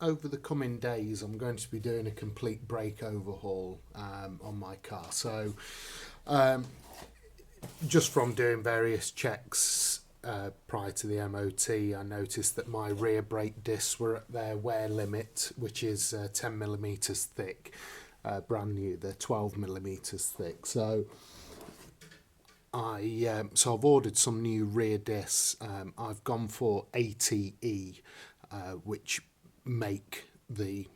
over the coming days, I'm going to be doing a complete brake overhaul on my car. So, um, just from doing various checks prior to the MOT, I noticed that my rear brake discs were at their wear limit, which is 10 millimeters thick. Brand new, they're 12 millimeters thick. So I've ordered some new rear discs. I've gone for ATE, which make the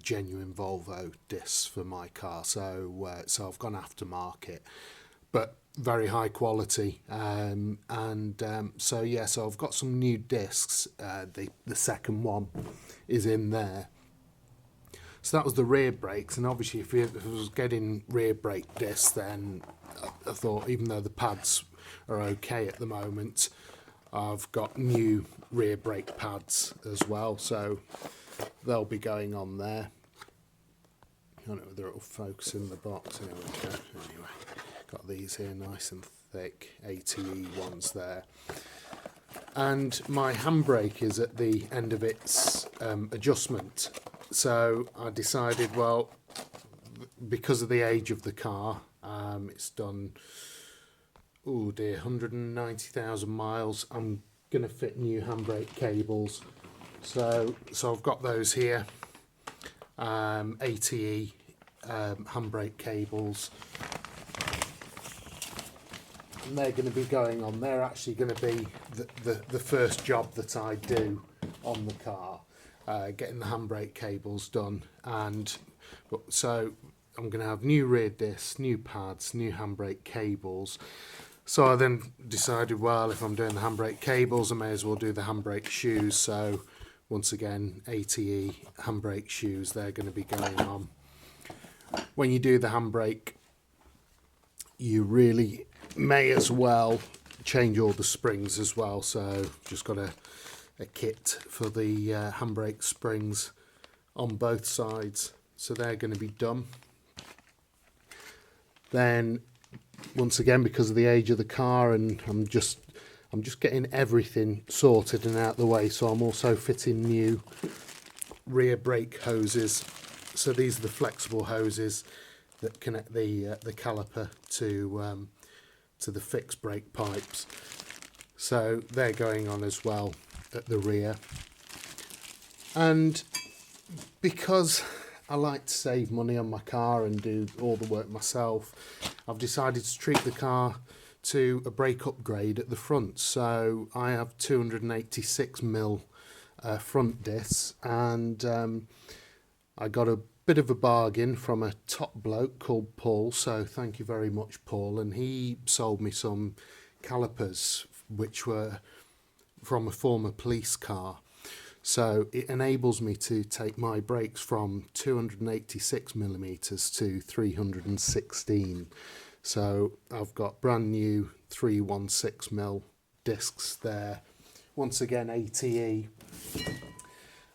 genuine Volvo discs for my car. So I've gone aftermarket, but very high quality. So I've got some new discs. The second one is in there. So that was the rear brakes, and obviously if I was getting rear brake discs, then I thought, even though the pads are okay at the moment, I've got new rear brake pads as well, so they'll be going on there. I don't know whether it'll focus in the box. Here we go. Anyway, got these here nice and thick, ATE ones there. And my handbrake is at the end of its adjustment. So I decided, well, because of the age of the car, it's done, 190,000 miles. I'm going to fit new handbrake cables. So I've got those here, ATE handbrake cables. And they're going to be going on. They're actually going to be the first job that I do on the car. Getting the handbrake cables done, so I'm going to have new rear discs, new pads, new handbrake cables. So I then decided, well, if I'm doing the handbrake cables, I may as well do the handbrake shoes. So once again, ATE handbrake shoes, they're going to be going on. When you do the handbrake, you really may as well change all the springs as well. So just got a kit for the handbrake springs on both sides, so they're going to be done. Then once again, because of the age of the car, and I'm just getting everything sorted and out the way, so I'm also fitting new rear brake hoses. So these are the flexible hoses that connect the caliper to the fixed brake pipes, so they're going on as well at the rear. And because I like to save money on my car and do all the work myself, I've decided to treat the car to a brake upgrade at the front. So I have 286mm front discs, and I got a bit of a bargain from a top bloke called Paul, so thank you very much, Paul. And he sold me some calipers which were from a former police car, so it enables me to take my brakes from 286mm to 316. So I've got brand new 316mm discs there, once again ATE,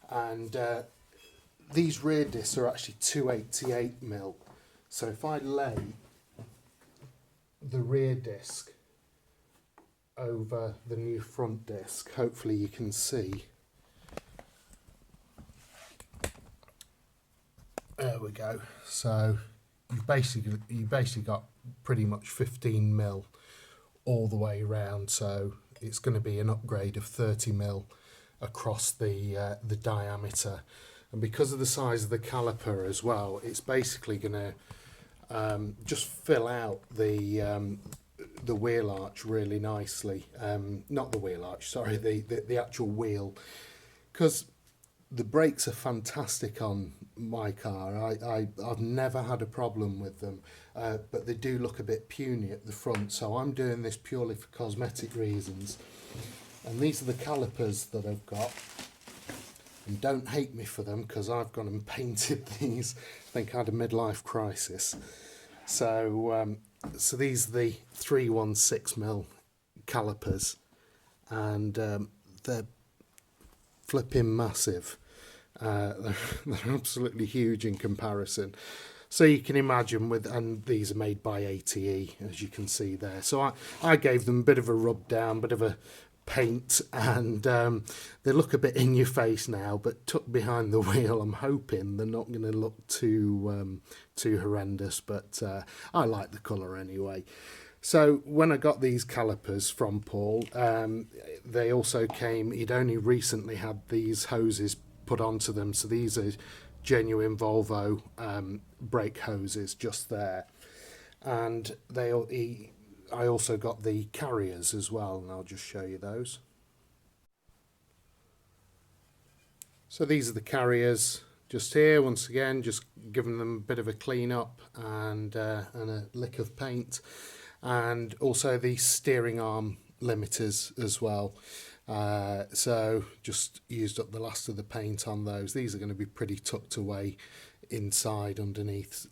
and these rear discs are actually 288mm. So if I lay the rear disc over the new front disc, hopefully you can see. There we go. So you basically got pretty much 15mm all the way around. So it's going to be an upgrade of 30mm across the diameter, and because of the size of the caliper as well, it's basically going to just fill out the wheel arch really nicely. Not the wheel arch, sorry, the actual wheel, because the brakes are fantastic on my car. I've never had a problem with them, but they do look a bit puny at the front, so I'm doing this purely for cosmetic reasons. And these are the calipers that I've got, and don't hate me for them because I've gone and painted these. I think I had a midlife crisis. So these are the 316mm calipers, and they're flipping massive. They're absolutely huge in comparison. So you can imagine and these are made by ATE, as you can see there. So I gave them a bit of a rub down, bit of a paint, and they look a bit in your face now, but tucked behind the wheel, I'm hoping they're not going to look too horrendous, but I like the colour anyway. So when I got these calipers from Paul, they also came, he'd only recently had these hoses put onto them, so these are genuine Volvo brake hoses just there. And I also got the carriers as well, and I'll just show you those. So these are the carriers just here, once again, just giving them a bit of a clean up and a lick of paint. And also the steering arm limiters as well. So just used up the last of the paint on those. These are going to be pretty tucked away inside underneath,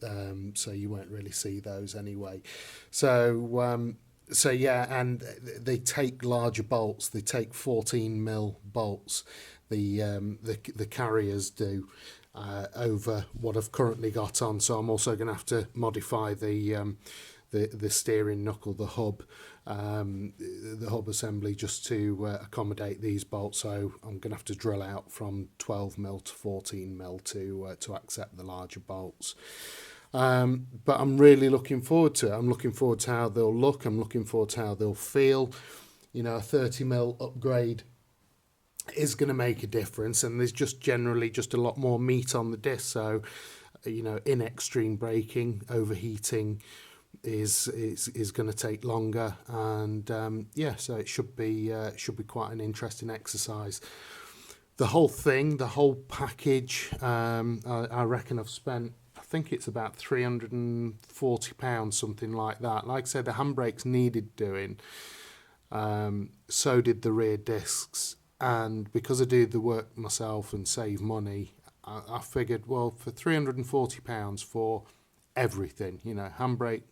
so you won't really see those anyway. So yeah, and they take larger bolts. They take 14mm bolts. The carriers do, over what I've currently got on. So I'm also going to have to modify the steering knuckle, the hub assembly, just to accommodate these bolts. So I'm going to have to drill out from 12mm to 14mm to accept the larger bolts. But I'm really looking forward to it. I'm looking forward to how they'll look. I'm looking forward to how they'll feel. You know, a 30mm upgrade is going to make a difference, and there's just generally just a lot more meat on the disc. So, you know, in extreme braking, overheating is going to take longer, and yeah, so it should be quite an interesting exercise. The whole thing, the whole package, I reckon I've spent, I think it's about £340, something like that. Like I said, the handbrakes needed doing, so did the rear discs, and because I do the work myself and save money, I figured, well, for £340 for everything, you know, handbrake,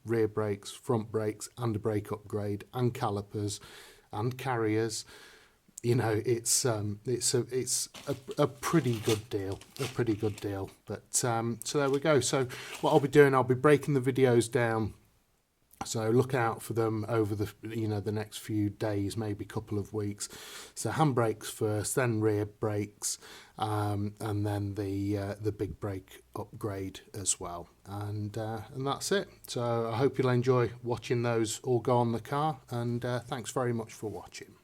rear brakes, front brakes, and a brake upgrade, and calipers, and carriers, you know, it's a pretty good deal, But so there we go. So what I'll be doing, I'll be breaking the videos down. So look out for them over the next few days, maybe couple of weeks. So handbrakes first, then rear brakes, and then the big brake upgrade as well. And that's it. So I hope you'll enjoy watching those all go on the car. And thanks very much for watching.